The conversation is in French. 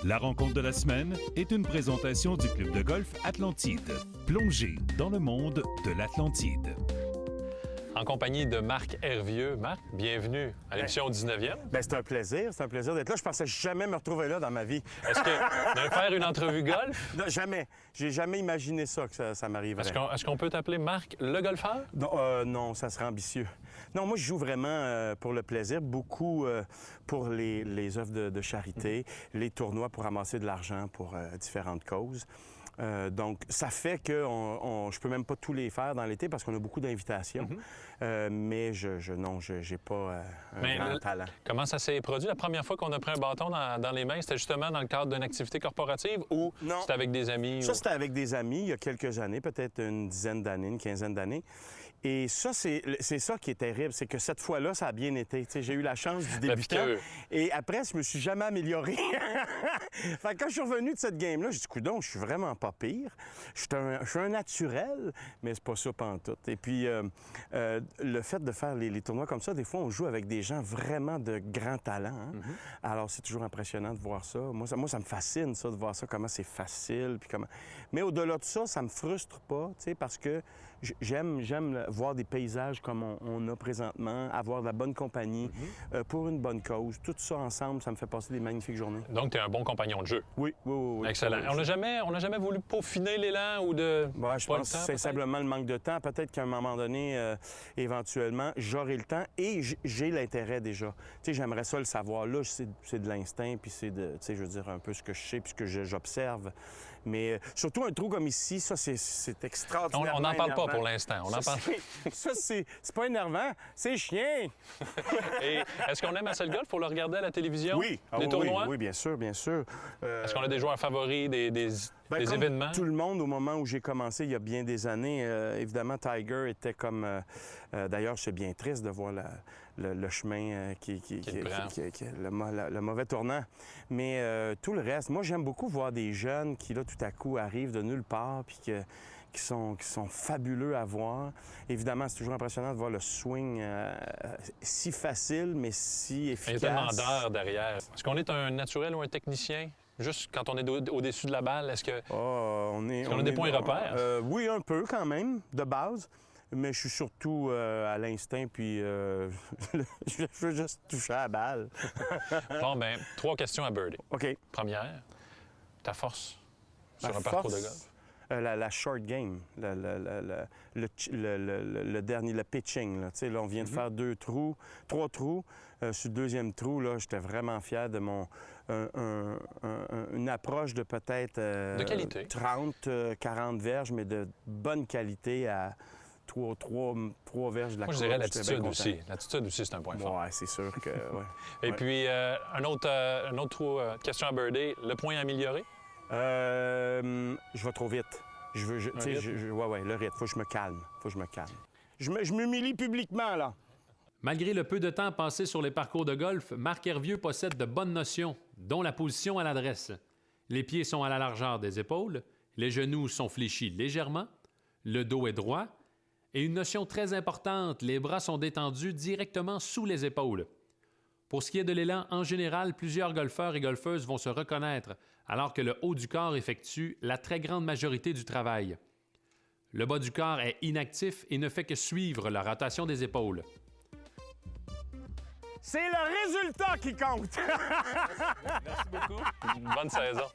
La rencontre de la semaine est une présentation du Club de golf Atlantide. Plongez dans le monde de l'Atlantide. En compagnie de Marc Hervieux. Marc, bienvenue à l'émission 19e. Bien, c'est un plaisir d'être là. Je pensais jamais me retrouver là dans ma vie. Est-ce que de faire une entrevue golf? Non, jamais. J'ai jamais imaginé ça, que ça m'arriverait. Est-ce qu'on peut t'appeler Marc le golfeur? Non, ça serait ambitieux. Non, moi, je joue vraiment pour le plaisir, beaucoup pour les œuvres de charité, les tournois pour ramasser de l'argent pour différentes causes. Donc, ça fait que je peux même pas tous les faire dans l'été parce qu'on a beaucoup d'invitations. Mais j'ai pas un grand talent. Comment ça s'est produit? La première fois qu'on a pris un bâton dans les mains, c'était justement dans le cadre d'une activité corporative ou c'était avec des amis? Ça, c'était avec des amis il y a quelques années, peut-être une dizaine d'années, une quinzaine d'années. Et ça, c'est ça qui est terrible, c'est que cette fois-là, ça a bien été. T'sais, j'ai eu la chance du débutant. Et après, je me suis jamais amélioré. Fait que quand je suis revenu de cette game-là, j'ai dit, coudonc, je suis vraiment pas pire. Je suis un naturel, mais c'est pas ça pantoute. Et puis, le fait de faire les tournois comme ça, des fois, on joue avec des gens vraiment de grand talent. Hein? Alors, c'est toujours impressionnant de voir ça. Moi, ça me fascine, ça, de voir ça, comment c'est facile. Puis comment... Mais au-delà de ça, ça me frustre pas, parce que j'aime voir des paysages comme on a présentement, avoir de la bonne compagnie pour une bonne cause. Tout ça ensemble, ça me fait passer des magnifiques journées. Donc, tu es un bon compagnon de jeu. Oui. Excellent. On n'a jamais voulu peaufiner l'élan ou de... je pense que c'est simplement le manque de temps. Peut-être qu'à un moment donné, éventuellement, j'aurai le temps et j'ai l'intérêt déjà. Tu sais, j'aimerais ça le savoir. Là, c'est de l'instinct, puis c'est de, tu sais, je veux dire, un peu ce que je sais puis ce que j'observe. Mais surtout un trou comme ici, ça, c'est extraordinaire. On n'en parle pas pour l'instant. Ça, c'est pas énervant, c'est chien. Et est-ce qu'on aime assez le golf pour le regarder à la télévision? Oui. Les tournois? Oui, bien sûr. Est-ce qu'on a des joueurs favoris, des comme événements? Tout le monde, au moment où j'ai commencé, il y a bien des années, évidemment, Tiger était comme... D'ailleurs, c'est bien triste de voir le chemin le mauvais tournant. Mais tout le reste, moi, j'aime beaucoup voir des jeunes qui, là, tout à coup, arrivent de nulle part puis qui sont fabuleux à voir. Évidemment, c'est toujours impressionnant de voir le swing si facile, mais si efficace. Il y a tellement d'heures derrière. Est-ce qu'on est un naturel ou un technicien? Juste quand on est au-dessus de la balle, est-ce que on a des points repères? Oui, un peu quand même, de base. Mais je suis surtout à l'instinct, puis je veux juste toucher à la balle. Bon, bien, 3 questions à birdie. OK. Première, ta force sur un parcours de golf? La short game, le dernier, le pitching. Là. Là, on vient de faire 3 trous. Sur le deuxième trou, là, j'étais vraiment fier de une approche de peut-être de qualité. 30, 40 verges, mais de bonne qualité à 3 verges de la course. Moi, je dirais l'attitude aussi. L'attitude aussi, c'est un point fort. Oui, c'est sûr que... Ouais. Et puis, un autre trou, question à birdie, le point amélioré? Je vais trop vite. Le rythme. Faut que je me calme. Je m'humilie publiquement, là. Malgré le peu de temps passé sur les parcours de golf, Marc Hervieux possède de bonnes notions, dont la position à l'adresse. Les pieds sont à la largeur des épaules, les genoux sont fléchis légèrement, le dos est droit, et une notion très importante, les bras sont détendus directement sous les épaules. Pour ce qui est de l'élan, en général, plusieurs golfeurs et golfeuses vont se reconnaître, alors que le haut du corps effectue la très grande majorité du travail. Le bas du corps est inactif et ne fait que suivre la rotation des épaules. C'est le résultat qui compte! Merci beaucoup. Bonne saison.